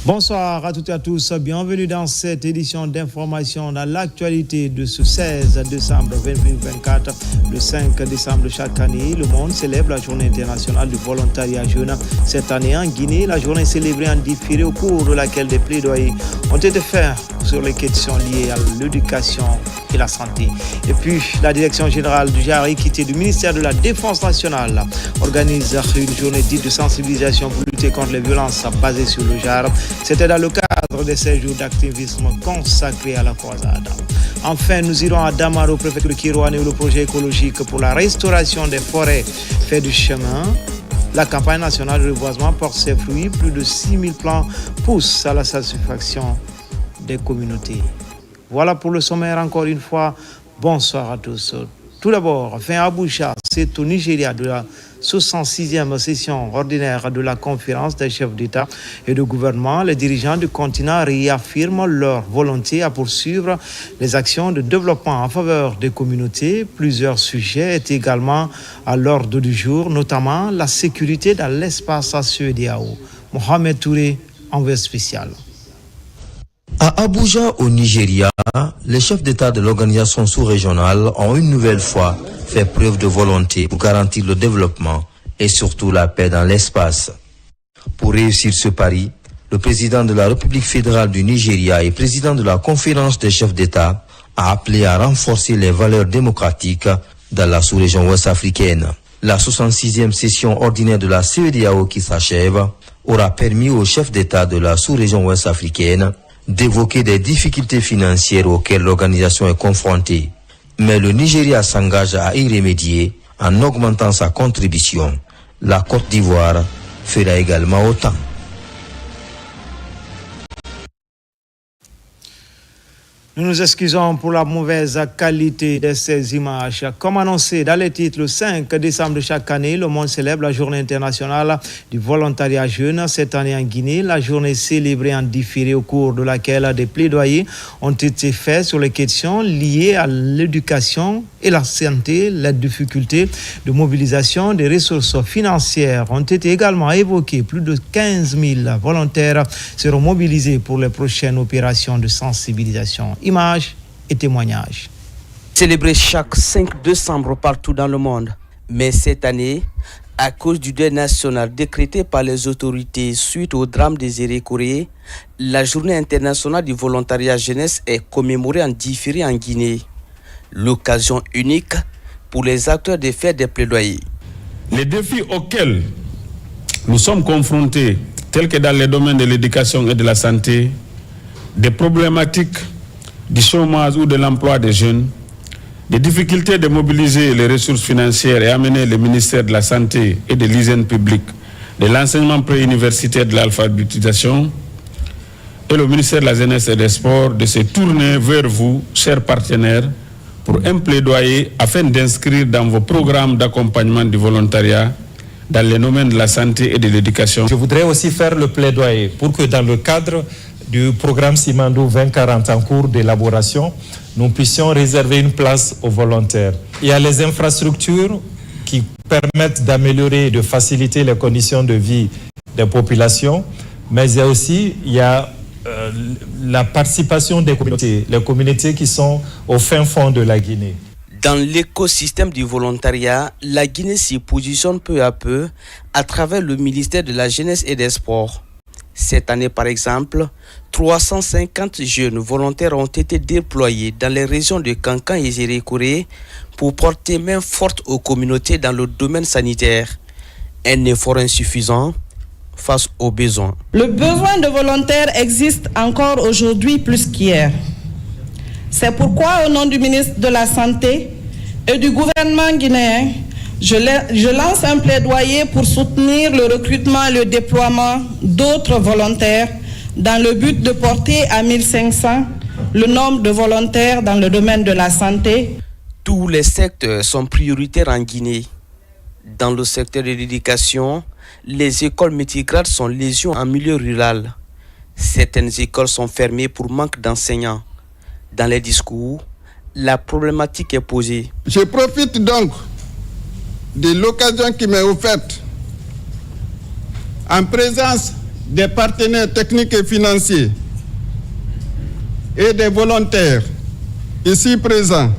Bonsoir à toutes et à tous, bienvenue dans cette édition d'information dans l'actualité de ce 16 décembre 2024. Le 5 décembre chaque année, le monde célèbre la journée internationale du volontariat jeune. Cette année en Guinée, la journée est célébrée en différé au cours de laquelle des plaidoyers ont été faits sur les questions liées à l'éducation et la santé. Et puis, la direction générale du JAR équité du ministère de la Défense nationale organise une journée dite de sensibilisation pour lutter contre les violences basées sur le JAR. C'était dans le cadre de ces jours d'activisme consacrés à la croisade. Enfin, nous irons à Damaro, préfecture de Kirouane, où le projet écologique pour la restauration des forêts fait du chemin. La campagne nationale de reboisement porte ses fruits. Plus de 6000 plants poussent à la satisfaction des communautés. Voilà pour le sommaire encore une fois. Bonsoir à tous. Tout d'abord, fin Abuja, c'est au Nigeria de la 66e session ordinaire de la conférence des chefs d'État et de gouvernement. Les dirigeants du continent réaffirment leur volonté à poursuivre les actions de développement en faveur des communautés. Plusieurs sujets étaient également à l'ordre du jour, notamment la sécurité dans l'espace CEDEAO. Mohamed Touré, envoyé spécial. À Abuja, au Nigeria, les chefs d'État de l'organisation sous-régionale ont une nouvelle fois fait preuve de volonté pour garantir le développement et surtout la paix dans l'espace. Pour réussir ce pari, le président de la République fédérale du Nigeria et président de la conférence des chefs d'État a appelé à renforcer les valeurs démocratiques dans la sous-région ouest-africaine. La 66e session ordinaire de la CEDEAO qui s'achève aura permis aux chefs d'État de la sous-région ouest-africaine d'évoquer des difficultés financières auxquelles l'organisation est confrontée. Mais le Nigeria s'engage à y remédier en augmentant sa contribution. La Côte d'Ivoire fera également autant. Nous nous excusons pour la mauvaise qualité de ces images. Comme annoncé dans les titres, le 5 décembre de chaque année, le monde célèbre la journée internationale du volontariat jeune. Cette année en Guinée, la journée est célébrée en différé au cours de laquelle des plaidoyers ont été faits sur les questions liées à l'éducation et la santé. Les difficultés de mobilisation des ressources financières ont été également évoquées. Plus de 15 000 volontaires seront mobilisés pour les prochaines opérations de sensibilisation. Images et témoignages. Célébré chaque 5 décembre partout dans le monde. Mais cette année, à cause du deuil national décrété par les autorités suite au drame des Érékoré, la journée internationale du volontariat jeunesse est commémorée en différé en Guinée. L'occasion unique pour les acteurs de faire des plaidoyers. Les défis auxquels nous sommes confrontés, tels que dans les domaines de l'éducation et de la santé, des problématiques du chômage ou de l'emploi des jeunes, des difficultés de mobiliser les ressources financières et amener le ministère de la Santé et de l'hygiène publique, de l'enseignement préuniversitaire de l'alphabétisation et le ministère de la Jeunesse et des Sports de se tourner vers vous, chers partenaires, pour un plaidoyer afin d'inscrire dans vos programmes d'accompagnement du volontariat dans les domaines de la santé et de l'éducation. Je voudrais aussi faire le plaidoyer pour que dans le cadre du programme Simandou 2040 en cours d'élaboration, nous puissions réserver une place aux volontaires. Il y a les infrastructures qui permettent d'améliorer et de faciliter les conditions de vie des populations, mais il y a la participation des communautés, les communautés qui sont au fin fond de la Guinée. Dans l'écosystème du volontariat, la Guinée s'y positionne peu à peu à travers le ministère de la Jeunesse et des Sports. Cette année, par exemple, 350 jeunes volontaires ont été déployés dans les régions de Kankan et Zérékoré pour porter main forte aux communautés dans le domaine sanitaire. Un effort insuffisant face aux besoins. Le besoin de volontaires existe encore aujourd'hui plus qu'hier. C'est pourquoi, au nom du ministre de la Santé et du gouvernement guinéen, je lance un plaidoyer pour soutenir le recrutement et le déploiement d'autres volontaires dans le but de porter à 1500 le nombre de volontaires dans le domaine de la santé. Tous les secteurs sont prioritaires en Guinée. Dans le secteur de l'éducation, les écoles multigrades sont légion en milieu rural. Certaines écoles sont fermées pour manque d'enseignants. Dans les discours, la problématique est posée. Je profite donc de l'occasion qui m'est offerte en présence des partenaires techniques et financiers et des volontaires ici présents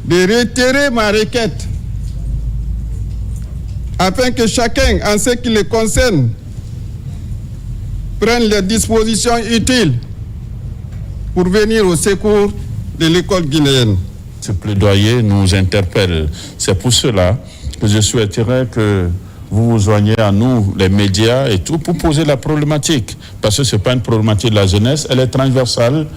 de réitérer ma requête afin que chacun, en ce qui le concerne, prenne les dispositions utiles pour venir au secours de l'école guinéenne. Ce plaidoyer nous interpelle. C'est pour cela que je souhaiterais que vous vous joigniez à nous, les médias et tout, pour poser la problématique. Parce que ce n'est pas une problématique de la jeunesse, elle est transversale.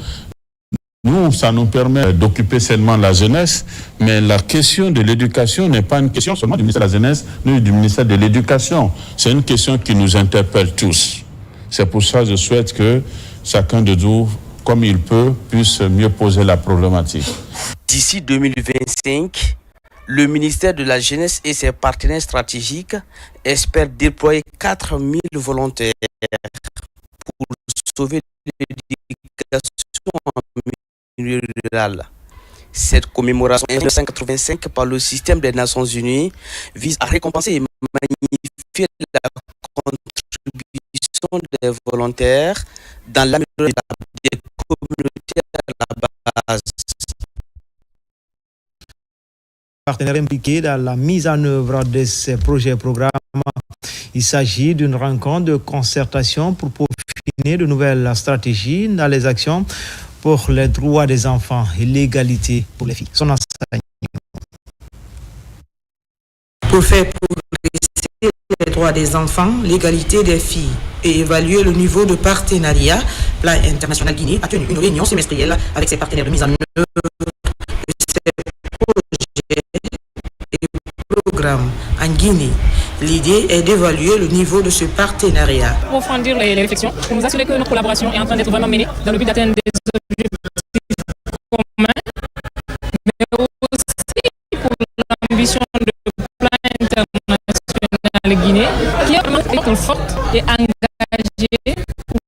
Nous, ça nous permet d'occuper seulement la jeunesse, mais la question de l'éducation n'est pas une question seulement du ministère de la Jeunesse, ni du ministère de l'Éducation. C'est une question qui nous interpelle tous. C'est pour ça que je souhaite que chacun de nous, comme il peut, puisse mieux poser la problématique. D'ici 2025, le ministère de la Jeunesse et ses partenaires stratégiques espèrent déployer 4000 volontaires pour sauver l'éducation en milieu rural. Cette commémoration 1985 par le système des Nations Unies vise à récompenser et magnifier la contribution des volontaires dans l'amélioration des communautés à la base. Partenaires impliqués dans la mise en œuvre de ces projets et programmes. Il s'agit d'une rencontre de concertation pour peaufiner de nouvelles stratégies dans les actions pour les droits des enfants et l'égalité pour les filles. Son enseignement. Pour faire progresser les droits des enfants, l'égalité des filles et évaluer le niveau de partenariat, Plan International Guinée a tenu une réunion semestrielle avec ses partenaires de mise en œuvre de ces projets et programmes en Guinée. L'idée est d'évaluer le niveau de ce partenariat. Pour fondir les réflexions, pour nous assurer que notre collaboration est en train d'être vraiment menée dans le but d'atteindre des objectifs communs, mais aussi pour l'ambition de plan international Guinée, qui est vraiment forte et engagée pour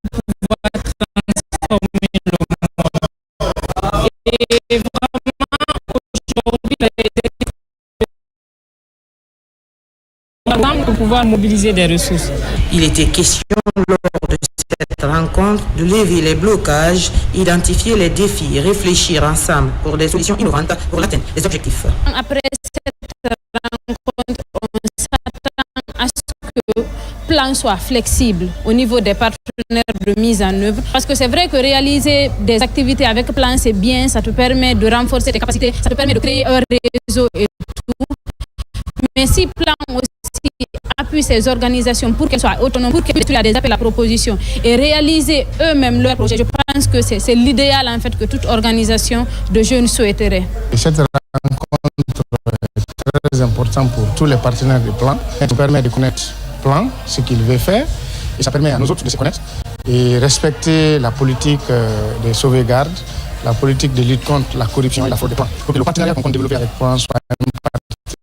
pouvoir transformer le monde. Et vraiment, aujourd'hui, pour pouvoir mobiliser des ressources. Il était question lors de cette rencontre de lever les blocages, identifier les défis, réfléchir ensemble pour des solutions innovantes pour l'atteinte des objectifs. Après cette rencontre, on s'attend à ce que le plan soit flexible au niveau des partenaires de mise en œuvre. Parce que c'est vrai que réaliser des activités avec plan, c'est bien, ça te permet de renforcer tes capacités, ça te permet de créer un réseau et tout. Mais si plan aussi appuie ces organisations pour qu'elles soient autonomes, pour qu'elles aient des appels à proposition et réaliser eux-mêmes leurs projets, je pense que c'est l'idéal en fait que toute organisation de jeunes souhaiterait. Cette rencontre est très importante pour tous les partenaires du plan. Ça nous permet de connaître le plan, ce qu'il veut faire, et ça permet à nous autres de se connaître et respecter la politique de sauvegarde, la politique de lutte contre la corruption et la fraude des plans. Donc le partenariat qu'on compte développer avec Plan soit un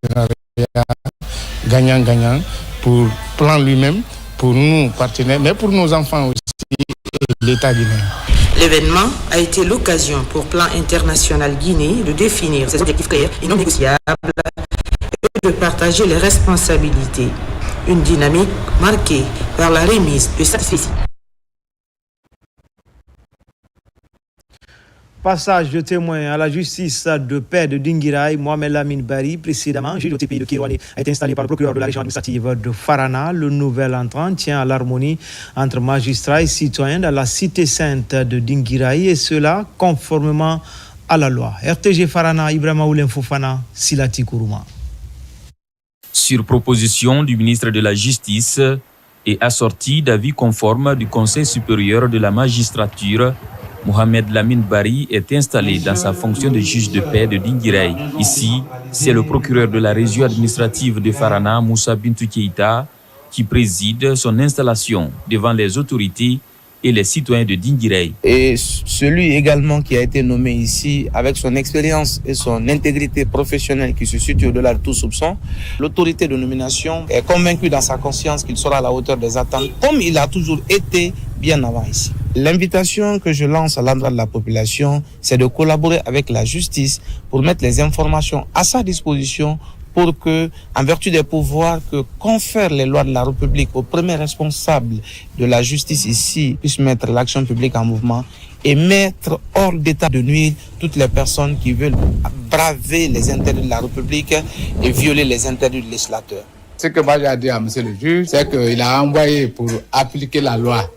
partenariat gagnant-gagnant pour le plan lui-même, pour nous partenaires, mais pour nos enfants aussi et l'État guinéen. L'événement a été l'occasion pour Plan International Guinée de définir ses objectifs clairs et non négociables et de partager les responsabilités. Une dynamique marquée par la remise de satisfaction. Passage de témoin à la justice de paix de Dinguiraye, Mohamed Lamine Bari, précédemment juge au TPI de Kirouane, a été installé par le procureur de la région administrative de Farana. Le nouvel entrant tient à l'harmonie entre magistrats et citoyens dans la cité sainte de Dinguiraye, et cela conformément à la loi. RTG Farana, Ibrahima Oulem Fofana, Silati Kourouma. Sur proposition du ministre de la Justice et assorti d'avis conformes du Conseil supérieur de la magistrature, Mohamed Lamine Bari est installé dans sa fonction de juge de paix de Dinguiraye. Ici, c'est le procureur de la région administrative de Farana, Moussa Bintou Keïta, qui préside son installation devant les autorités et les citoyens de Dinguiraye. Et celui également qui a été nommé ici, avec son expérience et son intégrité professionnelle qui se situe au-delà de tout soupçon, l'autorité de nomination est convaincue dans sa conscience qu'il sera à la hauteur des attentes, comme il a toujours été bien avant ici. L'invitation que je lance à l'endroit de la population, c'est de collaborer avec la justice pour mettre les informations à sa disposition pour que, en vertu des pouvoirs que confèrent les lois de la République aux premiers responsables de la justice ici, puissent mettre l'action publique en mouvement et mettre hors d'état de nuire toutes les personnes qui veulent braver les intérêts de la République et violer les intérêts du législateur. Ce que moi j'ai dit à M. le juge, c'est qu'il a envoyé pour appliquer la loi.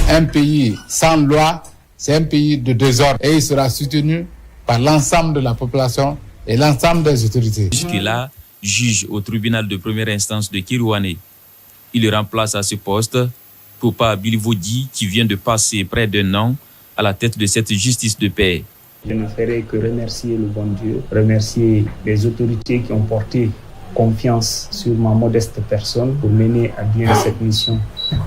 Un pays sans loi, c'est un pays de désordre et il sera soutenu par l'ensemble de la population et l'ensemble des autorités. Jusque-là, juge au tribunal de première instance de Kirouané. Il remplace à ce poste Popa Bilivodi qui vient de passer près d'un an à la tête de cette justice de paix. Je ne ferai que remercier le bon Dieu, remercier les autorités qui ont porté confiance sur ma modeste personne pour mener à bien cette mission.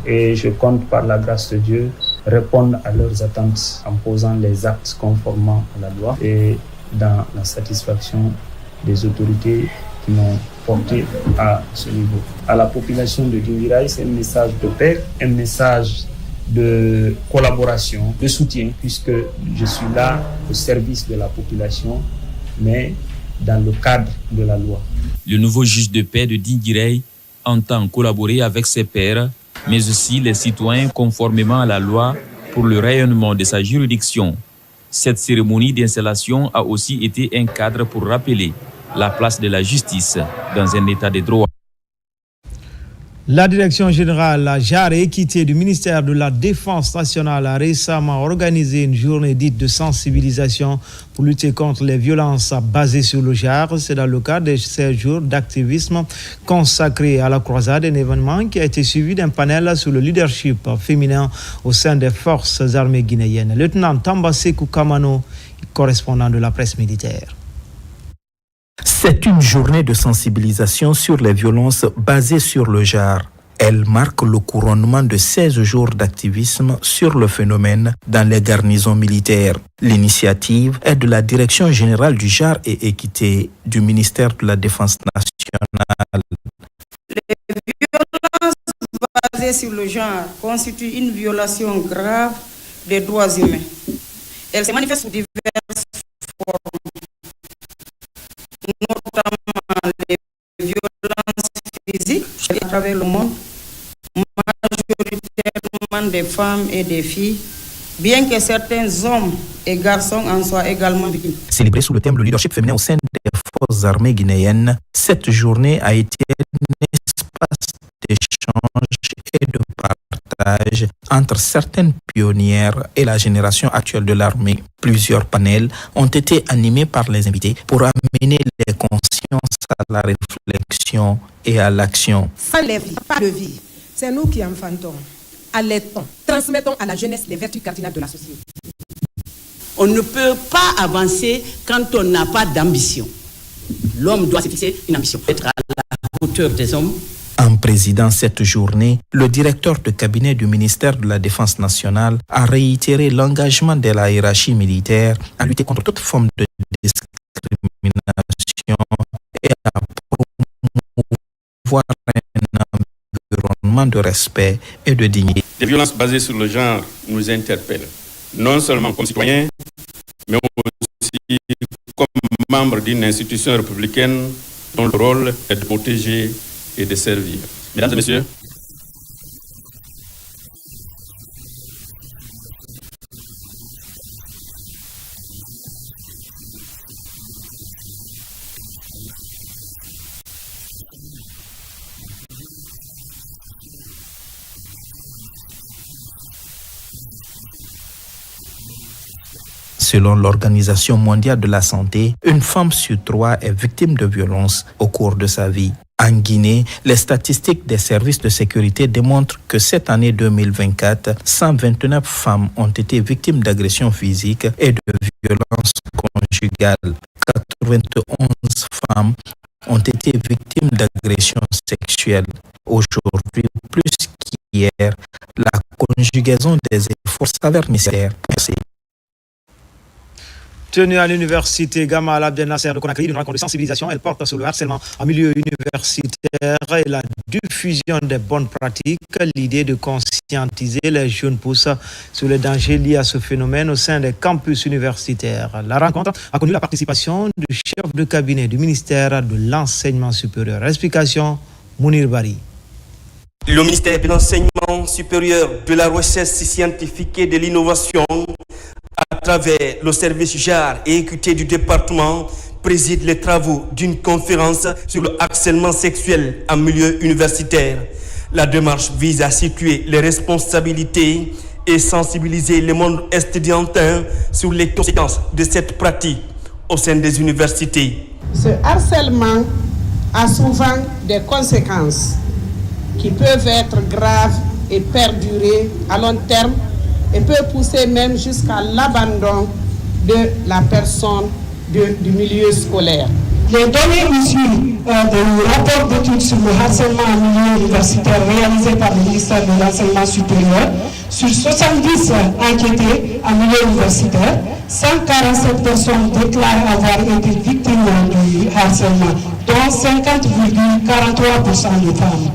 Et je compte par la grâce de Dieu répondre à leurs attentes en posant les actes conformément à la loi et dans la satisfaction des autorités qui m'ont porté à ce niveau. À la population de Dinguiraye, c'est un message de paix, un message de collaboration, de soutien, puisque je suis là au service de la population, mais dans le cadre de la loi. Le nouveau juge de paix de Dinguiraye entend collaborer avec ses pairs, mais aussi les citoyens conformément à la loi pour le rayonnement de sa juridiction. Cette cérémonie d'installation a aussi été un cadre pour rappeler la place de la justice dans un état de droit. La direction générale Genre et Équité du ministère de la Défense nationale a récemment organisé une journée dite de sensibilisation pour lutter contre les violences basées sur le genre. C'est dans le cadre de ces jours d'activisme consacrés à la croisade, un événement qui a été suivi d'un panel sur le leadership féminin au sein des forces armées guinéennes. Lieutenant Tambasekou Kamano, correspondant de la presse militaire. C'est une journée de sensibilisation sur les violences basées sur le genre. Elle marque le couronnement de 16 jours d'activisme sur le phénomène dans les garnisons militaires. L'initiative est de la Direction générale du genre et équité du ministère de la Défense nationale. Les violences basées sur le genre constituent une violation grave des droits humains. Elle se manifeste sous diverses formes, notamment les violences physiques à travers le monde, majoritairement des femmes et des filles, bien que certains hommes et garçons en soient également victimes. Célébrée sous le thème le leadership féminin au sein des forces armées guinéennes, cette journée a été un espace d'échange et de partage entre certaines pionnières et la génération actuelle de l'armée. Plusieurs panels ont été animés par les invités pour amener les consciences à la réflexion et à l'action. Sans les vies, pas de vie. C'est nous qui enfantons, allaitons, transmettons à la jeunesse les vertus cardinales de la société. On ne peut pas avancer quand on n'a pas d'ambition. L'homme doit se fixer une ambition, être à la hauteur des hommes. En présidant cette journée, le directeur de cabinet du ministère de la Défense nationale a réitéré l'engagement de la hiérarchie militaire à lutter contre toute forme de discrimination et à promouvoir un environnement de respect et de dignité. Les violences basées sur le genre nous interpellent, non seulement comme citoyens, mais aussi comme membres d'une institution républicaine dont le rôle est de protéger et de servir. Mesdames et messieurs, Selon l'Organisation mondiale de la santé, une femme sur 3 est victime de violences au cours de sa vie. En Guinée, les statistiques des services de sécurité démontrent que cette année 2024, 129 femmes ont été victimes d'agressions physiques et de violences conjugales. 91 femmes ont été victimes d'agressions sexuelles. Aujourd'hui, plus qu'hier, la conjugaison des efforts s'avère nécessaire. Merci. Tenue à l'université Gamal Abdel Nasser de Conakry, une rencontre de sensibilisation. Elle porte sur le harcèlement en milieu universitaire et la diffusion des bonnes pratiques, l'idée de conscientiser les jeunes pousses sur les dangers liés à ce phénomène au sein des campus universitaires. La rencontre a connu la participation du chef de cabinet du ministère de l'Enseignement supérieur. Explication, Mounir Bari. Le ministère de l'Enseignement supérieur, de la recherche scientifique et de l'innovation, à travers le service JAR et équité du département, préside les travaux d'une conférence sur le harcèlement sexuel en milieu universitaire. La démarche vise à situer les responsabilités et sensibiliser le monde estudiantin sur les conséquences de cette pratique au sein des universités. Ce harcèlement a souvent des conséquences qui peuvent être graves et perdurer à long terme et peut pousser même jusqu'à l'abandon de la personne du milieu scolaire. Les données issues du rapport d'études sur le harcèlement en milieu universitaire réalisé par le ministère de l'Enseignement supérieur, sur 70 enquêtés en milieu universitaire, 147 personnes déclarent avoir été victimes du harcèlement, dont 50,43% de femmes.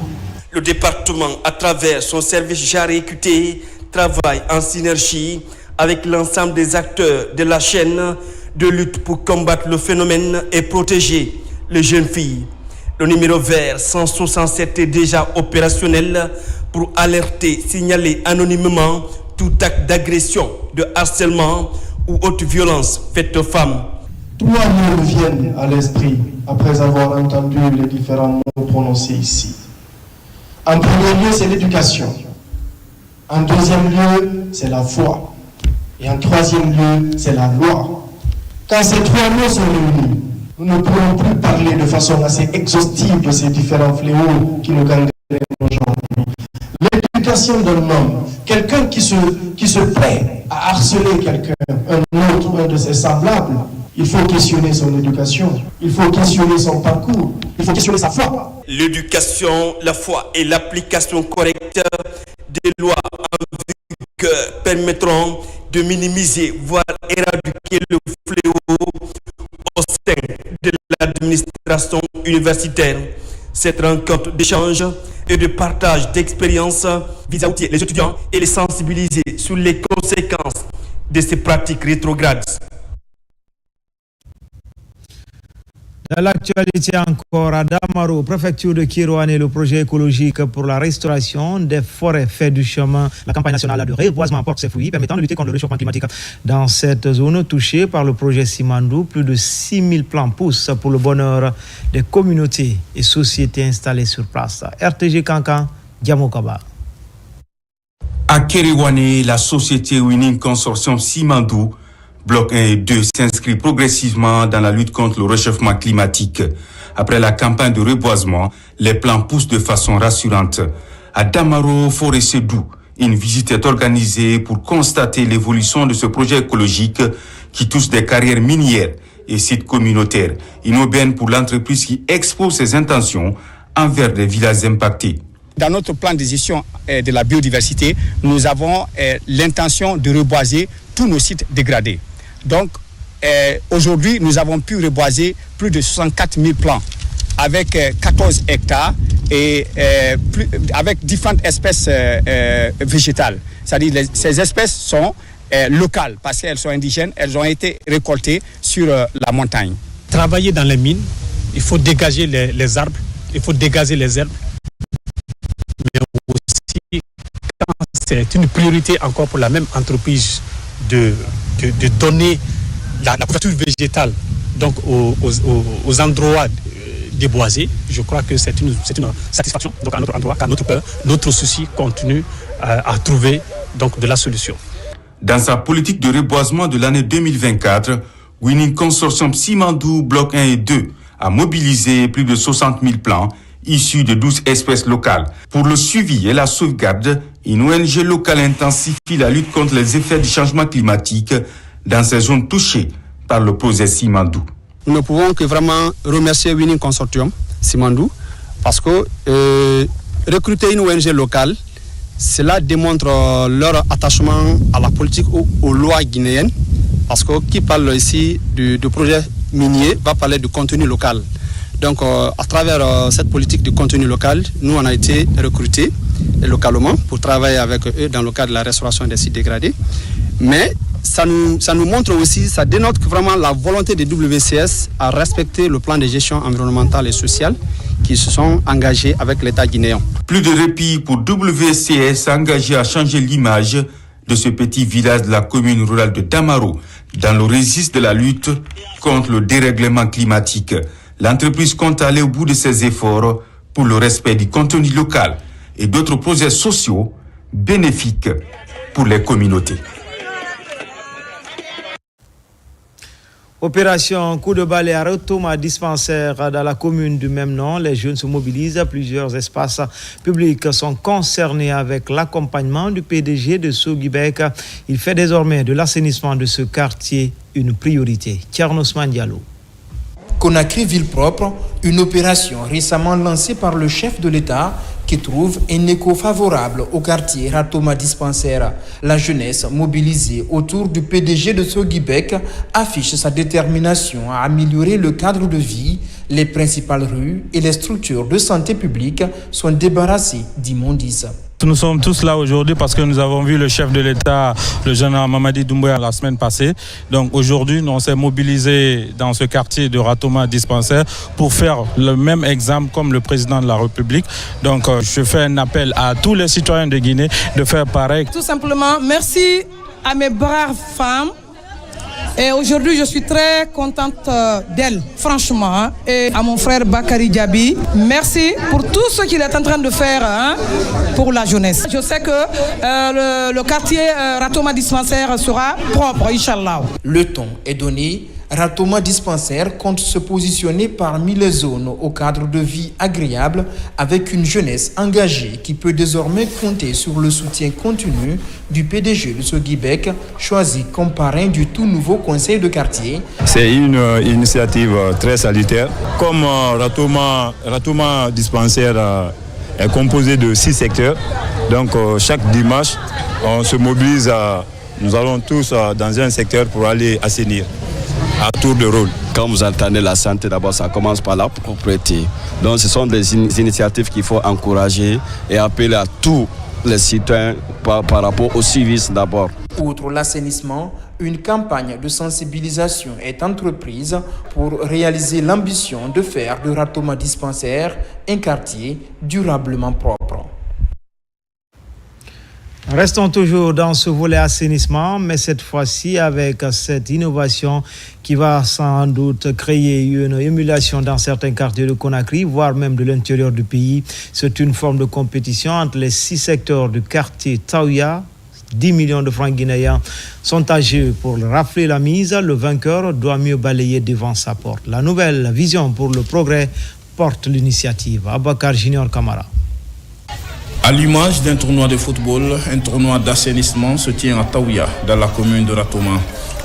Le département, à travers son service JAR équité, travaille en synergie avec l'ensemble des acteurs de la chaîne de lutte pour combattre le phénomène et protéger les jeunes filles. Le numéro vert 167 est déjà opérationnel pour alerter, signaler anonymement tout acte d'agression, de harcèlement ou autre violence faite aux femmes. Trois mots viennent à l'esprit après avoir entendu les différents mots prononcés ici. En premier lieu, c'est l'éducation. En deuxième lieu, c'est la foi. Et en troisième lieu, c'est la loi. Quand ces trois mots sont réunis, nous ne pourrons plus parler de façon assez exhaustive de ces différents fléaux qui nous gangrènent aujourd'hui. L'éducation d'un homme, quelqu'un qui se plaît à harceler quelqu'un, un de ses semblables, il faut questionner son éducation, il faut questionner son parcours, il faut questionner sa foi. L'éducation, la foi et l'application correcte des lois en vigueur permettront de minimiser, voire éradiquer le fléau au sein de l'administration universitaire. Cette rencontre d'échange et de partage d'expériences vise à outiller les étudiants et les sensibiliser sur les conséquences de ces pratiques rétrogrades. Dans l'actualité encore, à Damaro, préfecture de Kirouane, le projet écologique pour la restauration des forêts fait du chemin. La campagne nationale de reboisement porte ses fruits, permettant de lutter contre le réchauffement climatique. Dans cette zone touchée par le projet Simandou, plus de 6000 plants poussent pour le bonheur des communautés et sociétés installées sur place. RTG Kankan, Diamokaba. À Kirouane, la société Winning Consortium Simandou, Bloc 1 et 2 s'inscrit progressivement dans la lutte contre le réchauffement climatique. Après la campagne de reboisement, les plants poussent de façon rassurante. À Damaro, Forêt Sédou, une visite est organisée pour constater l'évolution de ce projet écologique qui touche des carrières minières et sites communautaires. Une aubaine pour l'entreprise qui expose ses intentions envers des villages impactés. Dans notre plan de gestion de la biodiversité, nous avons l'intention de reboiser tous nos sites dégradés. Donc, aujourd'hui, nous avons pu reboiser plus de 64 000 plants avec 14 hectares et avec différentes espèces végétales. C'est-à-dire ces espèces sont locales parce qu'elles sont indigènes, elles ont été récoltées sur la montagne. Travailler dans les mines, il faut dégager les arbres, il faut dégager les herbes. Mais aussi, c'est une priorité encore pour la même entreprise de donner la couverture végétale donc aux endroits déboisés. Je crois que c'est une satisfaction donc à notre endroit, car notre souci continue à trouver donc de la solution. Dans sa politique de reboisement de l'année 2024, Winning Consortium Simandou Bloc 1 et 2 a mobilisé plus de 60 000 plants issus de 12 espèces locales. Pour le suivi et la sauvegarde, une ONG locale intensifie la lutte contre les effets du changement climatique dans ces zones touchées par le projet Simandou. Nous ne pouvons que vraiment remercier Winning Consortium Simandou parce que recruter une ONG locale, cela démontre leur attachement à la politique ou aux lois guinéennes parce que qui parle ici du projet minier va parler du contenu local. Donc, à travers cette politique de contenu local, nous, on a été recrutés localement pour travailler avec eux dans le cadre de la restauration des sites dégradés. Mais ça nous montre aussi, ça dénote vraiment la volonté des WCS à respecter le plan de gestion environnementale et sociale qui se sont engagés avec l'État guinéen. Plus de répit pour WCS engagé à changer l'image de ce petit village de la commune rurale de Damaro dans le registre de la lutte contre le dérèglement climatique. L'entreprise compte aller au bout de ses efforts pour le respect du contenu local et d'autres projets sociaux bénéfiques pour les communautés. Opération coup de balai à Ratoma dispensaire dans la commune du même nom. Les jeunes se mobilisent. Plusieurs espaces publics sont concernés avec l'accompagnement du PDG de Soguibek. Il fait désormais de l'assainissement de ce quartier une priorité. Thierno Ousmane Diallo. Conakry Ville Propre, une opération récemment lancée par le chef de l'État qui trouve un écho favorable au quartier Ratoma Dispensaire. La jeunesse mobilisée autour du PDG de Soguibek affiche sa détermination à améliorer le cadre de vie. Les principales rues et les structures de santé publique sont débarrassées d'immondices. Nous sommes tous là aujourd'hui parce que nous avons vu le chef de l'État, le général Mamadi Doumbouya, la semaine passée. Donc aujourd'hui, on s'est mobilisé dans ce quartier de Ratoma Dispensaire pour faire le même exemple comme le président de la République. Donc je fais un appel à tous les citoyens de Guinée de faire pareil. Tout simplement, merci à mes braves femmes. Et aujourd'hui, je suis très contente d'elle, franchement, et à mon frère Bakary Diaby. Merci pour tout ce qu'il est en train de faire pour la jeunesse. Je sais que le quartier Ratoma Dispensaire sera propre, Inch'Allah. Le ton est donné. Ratoma Dispensaire compte se positionner parmi les zones au cadre de vie agréable avec une jeunesse engagée qui peut désormais compter sur le soutien continu du PDG de Soguibek, choisi comme parrain du tout nouveau conseil de quartier. C'est une initiative très salutaire. Comme Ratoma Dispensaire est composé de 6 secteurs, donc chaque dimanche, on se mobilise, nous allons tous dans un secteur pour aller assainir. À tour de rôle. Quand vous entendez la santé, d'abord, ça commence par la propriété. Donc, ce sont des initiatives qu'il faut encourager et appeler à tous les citoyens par rapport au civisme d'abord. Outre l'assainissement, une campagne de sensibilisation est entreprise pour réaliser l'ambition de faire de Ratoma Dispensaire un quartier durablement propre. Restons toujours dans ce volet assainissement, mais cette fois-ci avec cette innovation qui va sans doute créer une émulation dans certains quartiers de Conakry, voire même de l'intérieur du pays. C'est une forme de compétition entre les 6 secteurs du quartier Taouya. 10 millions de francs guinéens sont à jeu pour rafler la mise. Le vainqueur doit mieux balayer devant sa porte. La nouvelle vision pour le progrès porte l'initiative. Abakar Junior Kamara. À l'image d'un tournoi de football, un tournoi d'assainissement se tient à Taouya, dans la commune de Ratoma.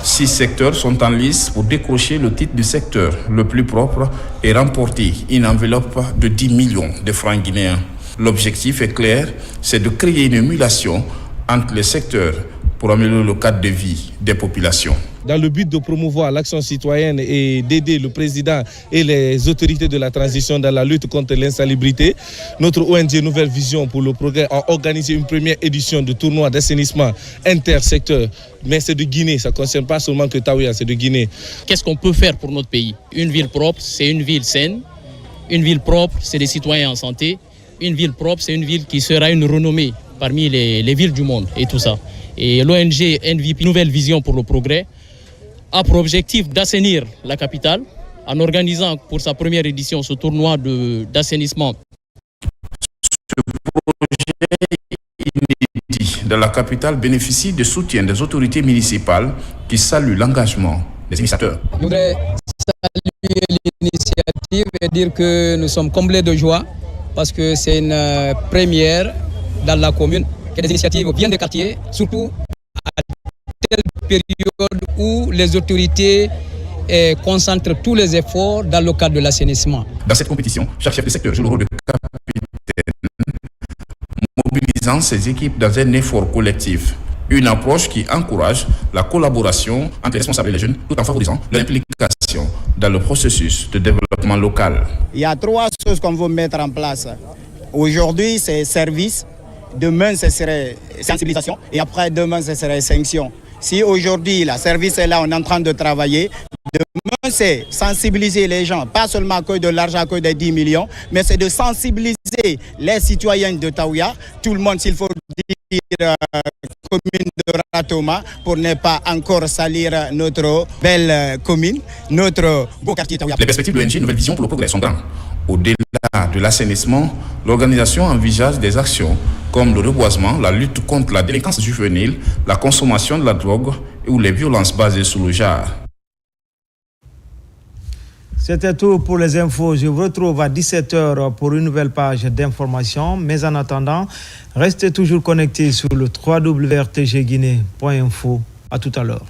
6 secteurs sont en lice pour décrocher le titre du secteur le plus propre et remporter une enveloppe de 10 millions de francs guinéens. L'objectif est clair, c'est de créer une émulation entre les secteurs pour améliorer le cadre de vie des populations. Dans le but de promouvoir l'action citoyenne et d'aider le président et les autorités de la transition dans la lutte contre l'insalubrité, notre ONG Nouvelle Vision pour le Progrès a organisé une première édition de tournoi d'assainissement intersecteur. Mais c'est de Guinée, ça ne concerne pas seulement que Taouya, c'est de Guinée. Qu'est-ce qu'on peut faire pour notre pays? Une ville propre, c'est une ville saine. Une ville propre, c'est des citoyens en santé. Une ville propre, c'est une ville qui sera une renommée parmi les villes du monde et tout ça. Et l'ONG NVP, Nouvelle Vision pour le Progrès, a pour objectif d'assainir la capitale en organisant pour sa première édition ce tournoi d'assainissement. Ce projet inédit de la capitale bénéficie du soutien des autorités municipales qui saluent l'engagement des initiateurs. Je voudrais saluer l'initiative et dire que nous sommes comblés de joie parce que c'est une première dans la commune, que des initiatives viennent des quartiers, surtout à telle période où les autorités concentrent tous les efforts dans le cadre de l'assainissement. Dans cette compétition, chaque chef de secteur joue le rôle de capitaine, mobilisant ses équipes dans un effort collectif. Une approche qui encourage la collaboration entre les responsables et les jeunes, tout en favorisant leur implication dans dans le processus de développement local. Il y a 3 choses qu'on veut mettre en place. Aujourd'hui, c'est service. Demain, ce serait sensibilisation. Et après, demain, ce serait sanction. Si aujourd'hui, la service est là, on est en train de travailler. Demain, c'est sensibiliser les gens, pas seulement à cause de l'argent, à cause des 10 millions, mais c'est de sensibiliser les citoyens de Taouya, tout le monde, s'il faut dire, commune de Ratoma, pour ne pas encore salir notre belle commune, notre beau quartier Taouya. Les perspectives de l'ONG Nouvelle Vision pour le Progrès sont grandes. Au-delà de l'assainissement, l'organisation envisage des actions comme le reboisement, la lutte contre la délinquance juvénile, la consommation de la drogue ou les violences basées sur le genre. C'était tout pour les infos. Je vous retrouve à 17h pour une nouvelle page d'information. Mais en attendant, restez toujours connectés sur le www.rtgguinée.info. À tout à l'heure.